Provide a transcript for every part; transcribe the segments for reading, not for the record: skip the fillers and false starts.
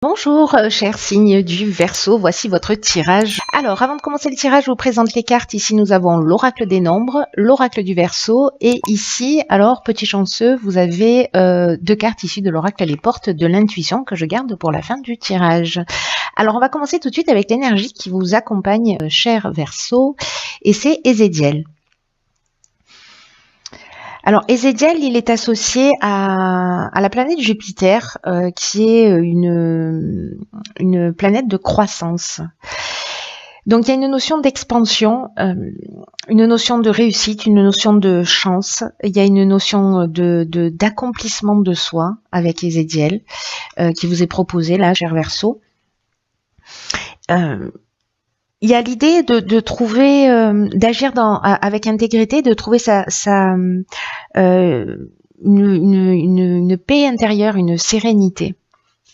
Bonjour, chers signes du Verseau, voici votre tirage. Alors, avant de commencer le tirage, je vous présente les cartes. Ici, nous avons l'oracle des nombres, l'oracle du Verseau, et ici, alors, petit chanceux, vous avez deux cartes issues de l'oracle Les Portes de l'Intuition que je garde pour la fin du tirage. Alors, on va commencer tout de suite avec l'énergie qui vous accompagne, cher Verseau, et c'est Ezédiel. Alors, Ezédiel, il est associé à la planète Jupiter, qui est une planète de croissance. Donc, il y a une notion d'expansion, une notion de réussite, une notion de chance. Il y a une notion d'accomplissement de soi avec Ezédiel, qui vous est proposé là, cher Verseau. Il y a l'idée de trouver, d'agir avec intégrité, de trouver une paix intérieure, une sérénité.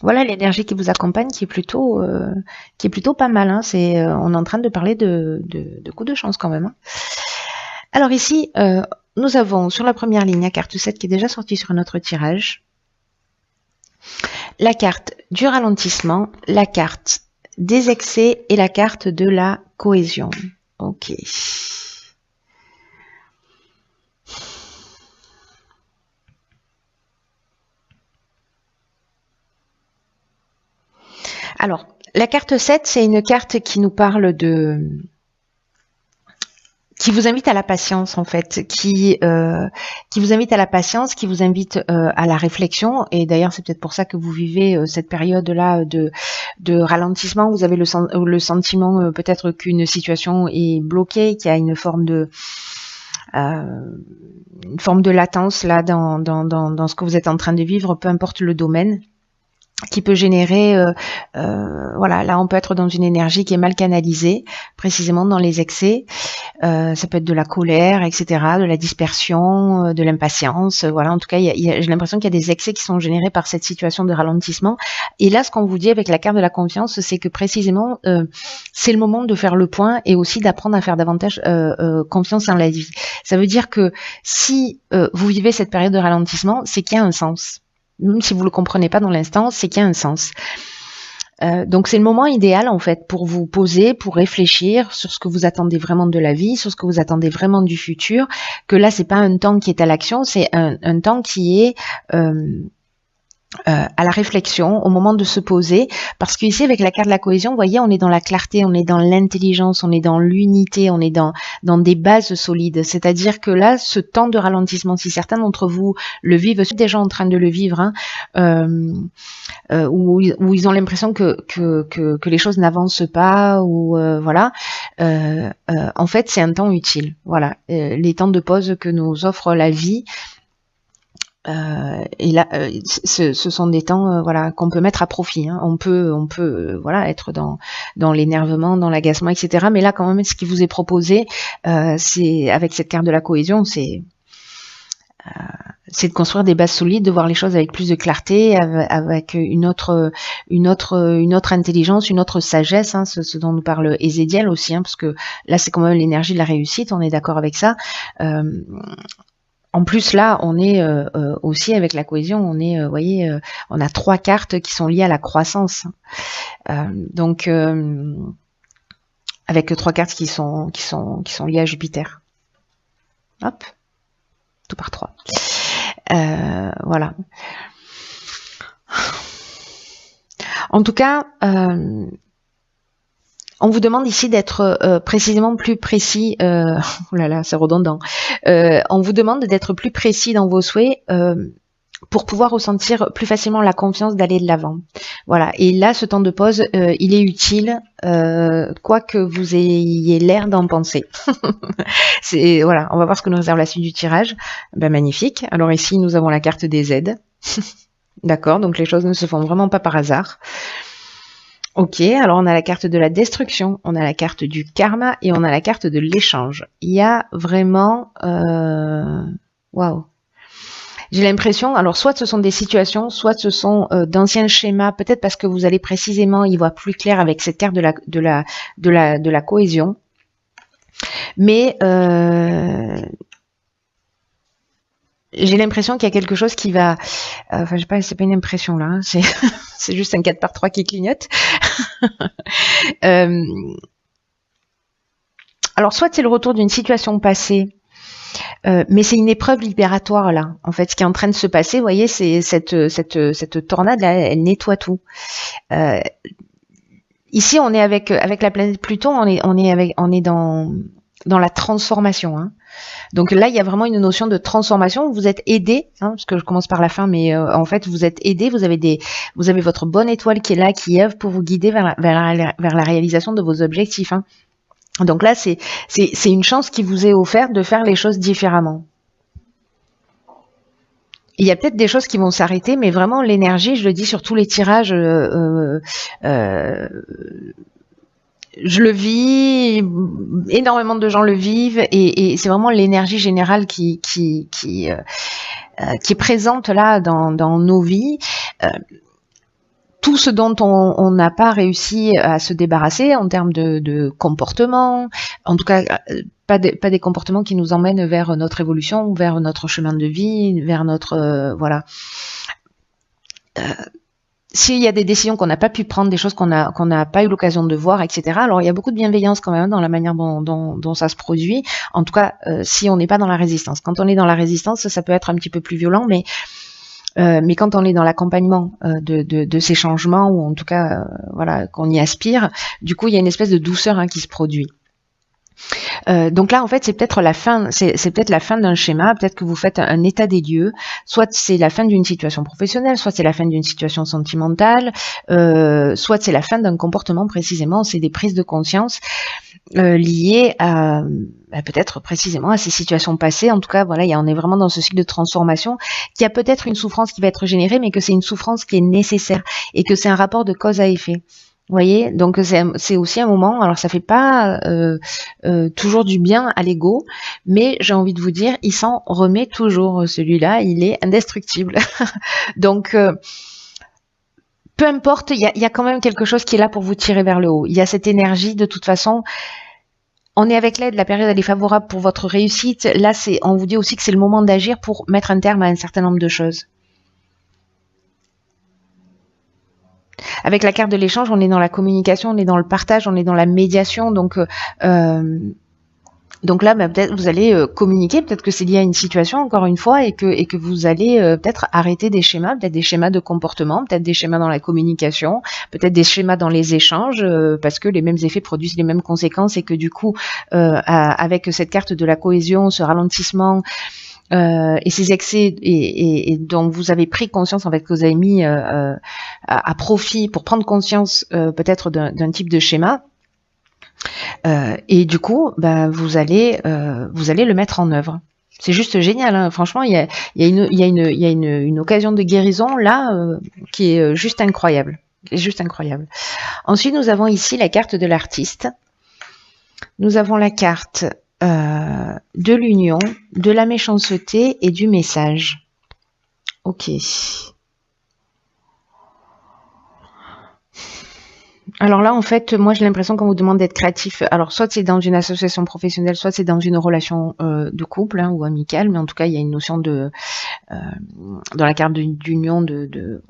Voilà l'énergie qui vous accompagne, qui est plutôt pas mal. Hein. On est en train de parler de coups de chance quand même. Hein. Alors ici, nous avons sur la première ligne la carte 7 qui est déjà sortie sur notre tirage, la carte du ralentissement, la carte des excès et la carte de la cohésion. Ok. Alors, la carte 7, c'est une carte qui nous parle qui vous invite à la patience en fait, qui vous invite à la patience, qui vous invite à la réflexion. Et d'ailleurs, c'est peut-être pour ça que vous vivez cette période-là de ralentissement. Vous avez le sentiment peut-être qu'une situation est bloquée, qu'il y a une forme de latence là dans ce que vous êtes en train de vivre, peu importe le domaine, qui peut générer, voilà, là on peut être dans une énergie qui est mal canalisée, précisément dans les excès, ça peut être de la colère, etc., de la dispersion, de l'impatience, voilà, en tout cas j'ai l'impression qu'il y a des excès qui sont générés par cette situation de ralentissement, et là ce qu'on vous dit avec la carte de la confiance, c'est que précisément c'est le moment de faire le point et aussi d'apprendre à faire davantage confiance en la vie. Ça veut dire que si vous vivez cette période de ralentissement, c'est qu'il y a un sens. Même si vous le comprenez pas dans l'instant, c'est qu'il y a un sens. Donc c'est le moment idéal en fait pour vous poser, pour réfléchir sur ce que vous attendez vraiment de la vie, sur ce que vous attendez vraiment du futur. Que là c'est pas un temps qui est à l'action, c'est un temps qui est à la réflexion, au moment de se poser, parce qu'ici avec la carte de la cohésion, vous voyez, on est dans la clarté, on est dans l'intelligence, on est dans l'unité, on est dans des bases solides. C'est-à-dire que là, ce temps de ralentissement, si certains d'entre vous le vivent, sont déjà en train de le vivre, hein, où ils ont l'impression que les choses n'avancent pas, ou voilà. En fait, c'est un temps utile. Voilà, les temps de pause que nous offre la vie. Et là, ce sont des temps, voilà, qu'on peut mettre à profit. Hein. On peut, voilà, être dans l'énervement, dans l'agacement, etc. Mais là, quand même, ce qui vous est proposé, c'est avec cette carte de la cohésion, c'est de construire des bases solides, de voir les choses avec plus de clarté, avec une autre intelligence, une autre sagesse, hein, ce dont nous parle Ezédiel aussi, hein, parce que là, c'est quand même l'énergie de la réussite. On est d'accord avec ça. En plus, là, on est aussi avec la cohésion, on est, vous voyez, on a 3 cartes qui sont liées à la croissance. Donc, avec 3 cartes qui sont liées à Jupiter. Hop, tout par 3. Voilà. En tout cas, on vous demande ici d'être précisément plus précis. Oh là là, c'est redondant. On vous demande d'être plus précis dans vos souhaits pour pouvoir ressentir plus facilement la confiance d'aller de l'avant. Voilà. Et là, ce temps de pause, il est utile, quoi que vous ayez l'air d'en penser. Voilà. On va voir ce que nous réserve la suite du tirage. Ben, magnifique. Alors ici, nous avons la carte des aides. D'accord. Donc les choses ne se font vraiment pas par hasard. Ok, alors on a la carte de la destruction, on a la carte du karma et on a la carte de l'échange. Il y a vraiment... Waouh. J'ai l'impression, alors soit ce sont des situations, soit ce sont d'anciens schémas, peut-être parce que vous allez précisément y voir plus clair avec cette carte de la cohésion. Mais j'ai l'impression qu'il y a quelque chose qui va... Enfin, je sais pas, c'est pas une impression là, hein, c'est juste un 4x3 qui clignote. Alors, soit c'est le retour d'une situation passée, mais c'est une épreuve libératoire là. En fait, ce qui est en train de se passer, vous voyez, c'est cette tornade là, elle nettoie tout. Ici, on est avec la planète Pluton, on est dans la transformation. Hein. Donc là, il y a vraiment une notion de transformation. Vous êtes aidé, hein, parce que je commence par la fin, mais en fait, vous êtes aidé. Vous avez votre bonne étoile qui est là, qui œuvre pour vous guider vers la réalisation de vos objectifs. Hein. Donc là, c'est une chance qui vous est offerte de faire les choses différemment. Il y a peut-être des choses qui vont s'arrêter, mais vraiment l'énergie, je le dis sur tous les tirages, je le vis, énormément de gens le vivent, et c'est vraiment l'énergie générale qui est présente là dans nos vies. Tout ce dont on n'a pas réussi à se débarrasser en termes de comportement, en tout cas pas des comportements qui nous emmènent vers notre évolution, vers notre chemin de vie, vers notre voilà. S'il y a des décisions qu'on n'a pas pu prendre, des choses qu'on n'a pas eu l'occasion de voir, etc. Alors il y a beaucoup de bienveillance quand même dans la manière dont ça se produit. En tout cas, si on n'est pas dans la résistance. Quand on est dans la résistance, ça peut être un petit peu plus violent, mais quand on est dans l'accompagnement de ces changements, ou en tout cas voilà, qu'on y aspire, du coup il y a une espèce de douceur qui se produit. Donc là en fait c'est peut-être la fin, c'est peut-être la fin d'un schéma, peut-être que vous faites un état des lieux, soit c'est la fin d'une situation professionnelle, soit c'est la fin d'une situation sentimentale, soit c'est la fin d'un comportement précisément, c'est des prises de conscience liées à peut-être précisément à ces situations passées. En tout cas voilà, on est vraiment dans ce cycle de transformation, qui a peut-être une souffrance qui va être générée, mais que c'est une souffrance qui est nécessaire, et que c'est un rapport de cause à effet. Vous voyez, donc c'est aussi un moment, alors ça fait pas toujours du bien à l'ego, mais j'ai envie de vous dire, il s'en remet toujours, celui-là, il est indestructible. Donc, peu importe, il y a quand même quelque chose qui est là pour vous tirer vers le haut. Il y a cette énergie, de toute façon, on est avec l'aide, la période elle est favorable pour votre réussite. Là, on vous dit aussi que c'est le moment d'agir pour mettre un terme à un certain nombre de choses. Avec la carte de l'échange, on est dans la communication, on est dans le partage, on est dans la médiation. Donc là, peut-être vous allez communiquer, peut-être que c'est lié à une situation, encore une fois, et que vous allez peut-être arrêter des schémas, peut-être des schémas de comportement, peut-être des schémas dans la communication, peut-être des schémas dans les échanges, parce que les mêmes effets produisent les mêmes conséquences, et que du coup, avec cette carte de la cohésion, ce ralentissement, et ces excès et dont vous avez pris conscience, en fait, que vous avez mis à profit pour prendre conscience peut-être d'un type de schéma, et du coup vous allez le mettre en œuvre. C'est juste génial, hein. Franchement, il y a une occasion de guérison là qui est juste incroyable. Ensuite, nous avons ici la carte de l'artiste. Nous avons la carte de l'union, de la méchanceté et du message. Ok. Alors là, en fait, moi j'ai l'impression qu'on vous demande d'être créatif. Alors soit c'est dans une association professionnelle, soit c'est dans une relation de couple ou amicale, mais en tout cas il y a une notion de dans la carte d'union de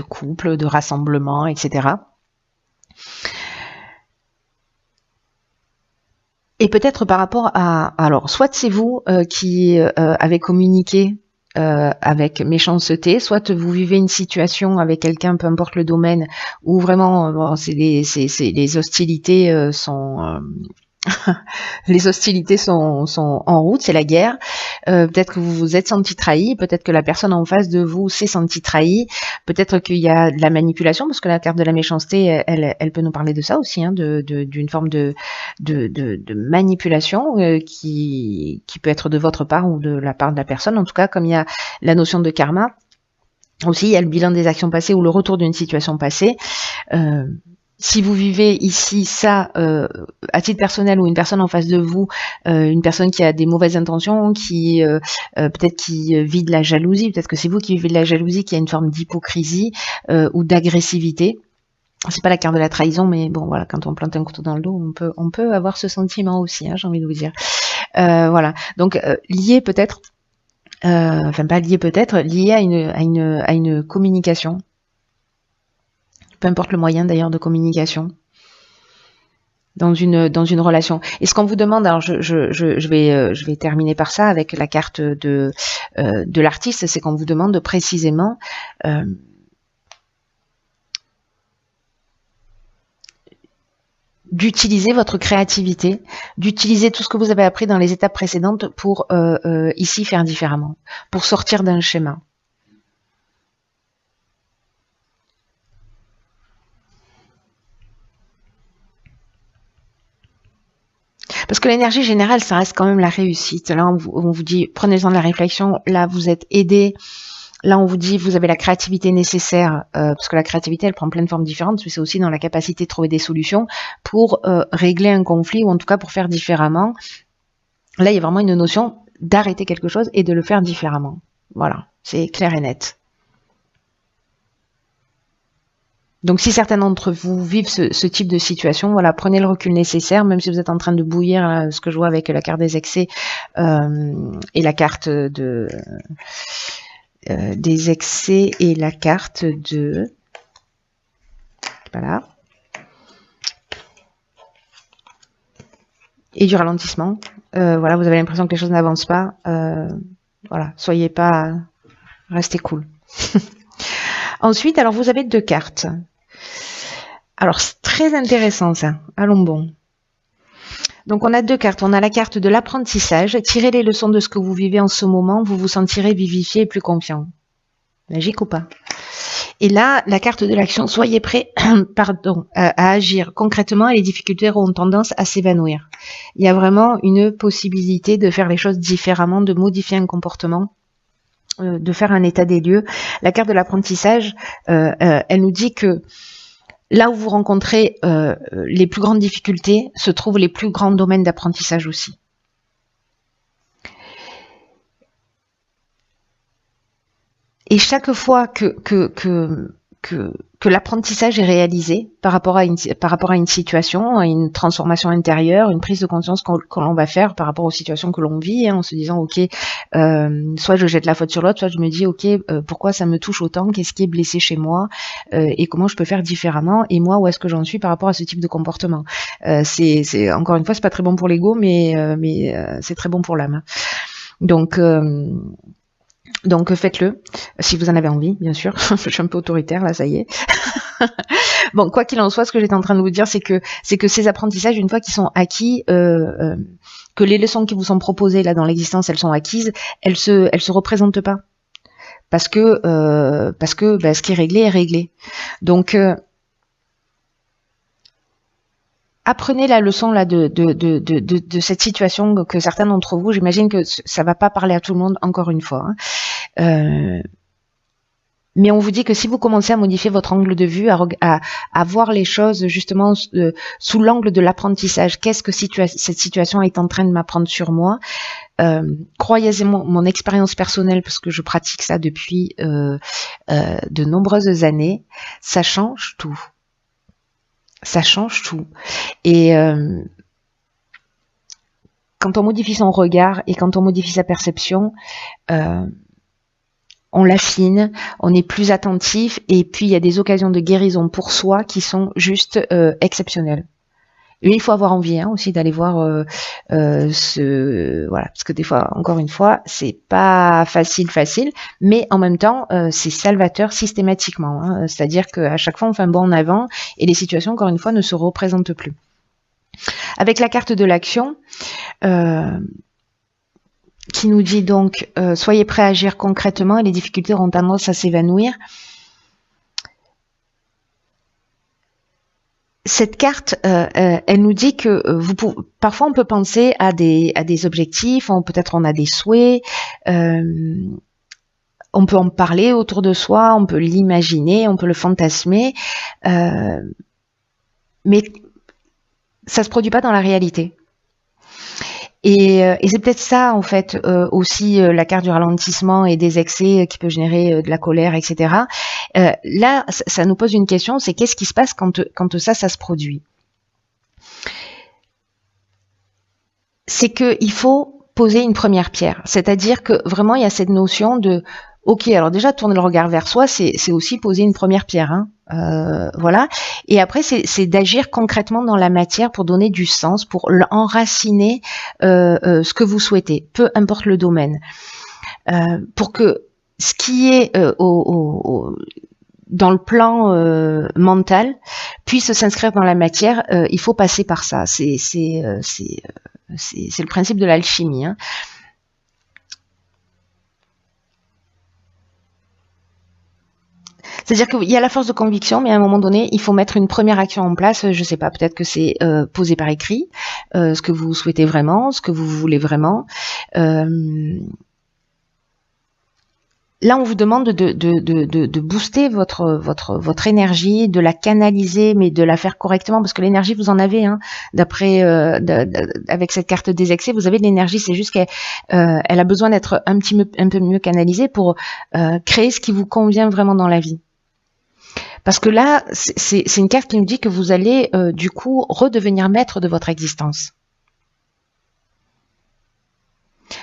couple, de rassemblement, etc. Et peut-être par rapport alors soit c'est vous qui avez communiqué avec méchanceté, soit vous vivez une situation avec quelqu'un, peu importe le domaine, où vraiment les hostilités sont les hostilités sont en route, c'est la guerre. Peut-être que vous vous êtes senti trahi, peut-être que la personne en face de vous s'est sentie trahie, peut-être qu'il y a de la manipulation, parce que la carte de la méchanceté, elle peut nous parler de ça aussi, d'une forme de manipulation qui peut être de votre part ou de la part de la personne. En tout cas, comme il y a la notion de karma, aussi il y a le bilan des actions passées ou le retour d'une situation passée. Si vous vivez ici ça à titre personnel, ou une personne en face de vous, une personne qui a des mauvaises intentions, qui peut-être qui vit de la jalousie, peut-être que c'est vous qui vivez de la jalousie, qui a une forme d'hypocrisie ou d'agressivité. C'est pas la carte de la trahison, mais bon voilà, quand on plante un couteau dans le dos, on peut avoir ce sentiment aussi, j'ai envie de vous dire. Voilà. Donc lié peut-être, enfin pas lié peut-être, lié à une communication. Peu importe le moyen d'ailleurs de communication. Dans une relation. Et ce qu'on vous demande, alors je vais terminer par ça avec la carte de l'artiste, c'est qu'on vous demande précisément d'utiliser votre créativité, d'utiliser tout ce que vous avez appris dans les étapes précédentes pour ici faire différemment, pour sortir d'un schéma. Parce que l'énergie générale, ça reste quand même la réussite. Là, on vous dit, prenez le temps de la réflexion. Là, vous êtes aidé. Là, on vous dit, vous avez la créativité nécessaire, parce que la créativité, elle prend plein de formes différentes, mais c'est aussi dans la capacité de trouver des solutions pour régler un conflit, ou en tout cas pour faire différemment. Là, il y a vraiment une notion d'arrêter quelque chose et de le faire différemment. Voilà, c'est clair et net. Donc, si certains d'entre vous vivent ce type de situation, voilà, prenez le recul nécessaire, même si vous êtes en train de bouillir, là, ce que je vois avec la carte des excès et la carte des excès et la carte de... Voilà. Et du ralentissement. Voilà, vous avez l'impression que les choses n'avancent pas. Voilà, soyez pas... Restez cool. Ensuite, alors vous avez 2 cartes. Alors, c'est très intéressant ça. Allons bon. Donc, on a 2 cartes. On a la carte de l'apprentissage. Tirez les leçons de ce que vous vivez en ce moment. Vous vous sentirez vivifié et plus confiant. Magique ou pas? Et là, la carte de l'action. Soyez prêts à agir concrètement et les difficultés auront tendance à s'évanouir. Il y a vraiment une possibilité de faire les choses différemment, de modifier un comportement, de faire un état des lieux. La carte de l'apprentissage, elle nous dit que là où vous rencontrez les plus grandes difficultés, se trouvent les plus grands domaines d'apprentissage aussi. Et chaque fois que l'apprentissage est réalisé par rapport à une situation, à une transformation intérieure, une prise de conscience que l'on va faire par rapport aux situations que l'on vit, hein, en se disant ok, soit je jette la faute sur l'autre, soit je me dis ok, pourquoi ça me touche autant, qu'est-ce qui est blessé chez moi, et comment je peux faire différemment, et moi où est-ce que j'en suis par rapport à ce type de comportement. C'est encore une fois, c'est pas très bon pour l'ego, mais c'est très bon pour l'âme. Donc faites-le, si vous en avez envie, bien sûr. Je suis un peu autoritaire, là, ça y est. Bon, quoi qu'il en soit, ce que j'étais en train de vous dire, c'est que ces apprentissages, une fois qu'ils sont acquis, que les leçons qui vous sont proposées là dans l'existence, elles sont acquises, elles se représentent pas. Parce que ce qui est réglé est réglé. Donc apprenez la leçon là de cette situation que certains d'entre vous, j'imagine que ça va pas parler à tout le monde encore une fois. Hein. Mais on vous dit que si vous commencez à modifier votre angle de vue, à voir les choses justement sous l'angle de l'apprentissage, qu'est-ce que cette situation est en train de m'apprendre sur moi, croyez-moi, mon expérience personnelle, parce que je pratique ça depuis de nombreuses années, ça change tout. Ça change tout. Et quand on modifie son regard et quand on modifie sa perception, on l'affine, on est plus attentif, et puis il y a des occasions de guérison pour soi qui sont juste exceptionnelles. Et il faut avoir envie aussi d'aller voir voilà, parce que des fois, encore une fois, c'est pas facile, mais en même temps, c'est salvateur systématiquement. Hein, c'est-à-dire qu'à chaque fois, on fait un bond en avant et les situations, encore une fois, ne se représentent plus. Avec la carte de l'action, qui nous dit donc soyez prêts à agir concrètement et les difficultés auront tendance à s'évanouir. Cette carte, elle nous dit que parfois on peut penser à des objectifs, peut-être on a des souhaits, on peut en parler autour de soi, on peut l'imaginer, on peut le fantasmer, mais ça se produit pas dans la réalité. Et c'est peut-être ça, en fait, aussi la carte du ralentissement et des excès qui peut générer de la colère, etc. Là, ça nous pose une question, c'est qu'est-ce qui se passe quand ça se produit? c'est que il faut poser une première pierre. C'est-à-dire que vraiment, il y a cette notion de ok, alors déjà tourner le regard vers soi, c'est aussi poser une première pierre, hein. Voilà. Et après, c'est d'agir concrètement dans la matière pour donner du sens, pour enraciner ce que vous souhaitez, peu importe le domaine, pour que ce qui est dans le plan mental puisse s'inscrire dans la matière. Il faut passer par ça. C'est le principe de l'alchimie, hein. C'est-à-dire qu'il y a la force de conviction, mais à un moment donné, il faut mettre une première action en place. Je sais pas, peut-être que c'est poser par écrit ce que vous souhaitez vraiment, ce que vous voulez vraiment. Là, on vous demande de booster votre énergie, de la canaliser, mais de la faire correctement, parce que l'énergie, vous en avez, hein, d'après, avec cette carte des excès, vous avez de l'énergie, c'est juste qu'elle elle a besoin d'être un peu mieux canalisée pour créer ce qui vous convient vraiment dans la vie. Parce que là, c'est une carte qui nous dit que vous allez, du coup, redevenir maître de votre existence.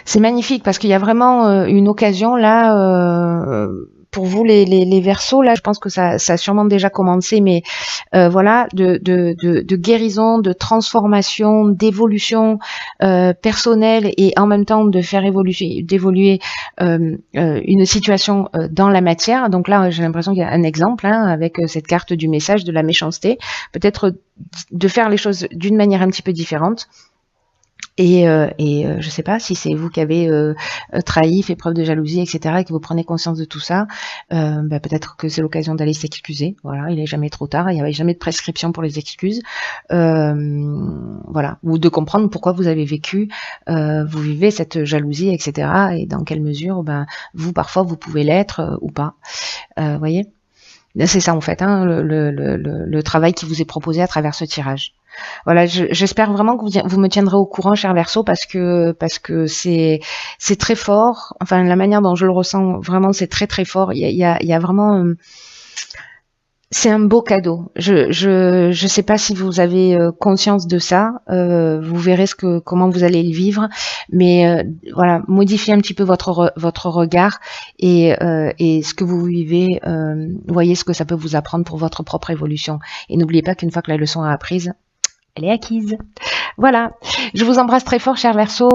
C'est magnifique parce qu'il y a vraiment une occasion là pour vous les Verseaux. Là, je pense que ça a sûrement déjà commencé, mais voilà, de guérison, de transformation, d'évolution personnelle et en même temps de faire d'évoluer une situation dans la matière. Donc là, j'ai l'impression qu'il y a un exemple, hein, avec cette carte du message de la méchanceté, peut-être de faire les choses d'une manière un petit peu différente. Et je sais pas si c'est vous qui avez trahi, fait preuve de jalousie, etc., et que vous prenez conscience de tout ça, peut-être que c'est l'occasion d'aller s'excuser. Voilà, il n'est jamais trop tard, il n'y avait jamais de prescription pour les excuses. Voilà, ou de comprendre pourquoi vous avez vécu, vous vivez cette jalousie, etc., et dans quelle mesure, vous parfois vous pouvez l'être ou pas. Voyez, c'est ça en fait, hein, le travail qui vous est proposé à travers ce tirage. Voilà, j'espère vraiment que vous me tiendrez au courant, cher Verseau, parce que c'est très fort. Enfin, la manière dont je le ressens, vraiment, c'est très très fort. Il y a vraiment, c'est un beau cadeau. Je sais pas si vous avez conscience de ça. Vous verrez comment vous allez le vivre, mais voilà, modifiez un petit peu votre regard et ce que vous vivez. Voyez ce que ça peut vous apprendre pour votre propre évolution. Et n'oubliez pas qu'une fois que la leçon est apprise, elle est acquise. Voilà. Je vous embrasse très fort, cher Verseau.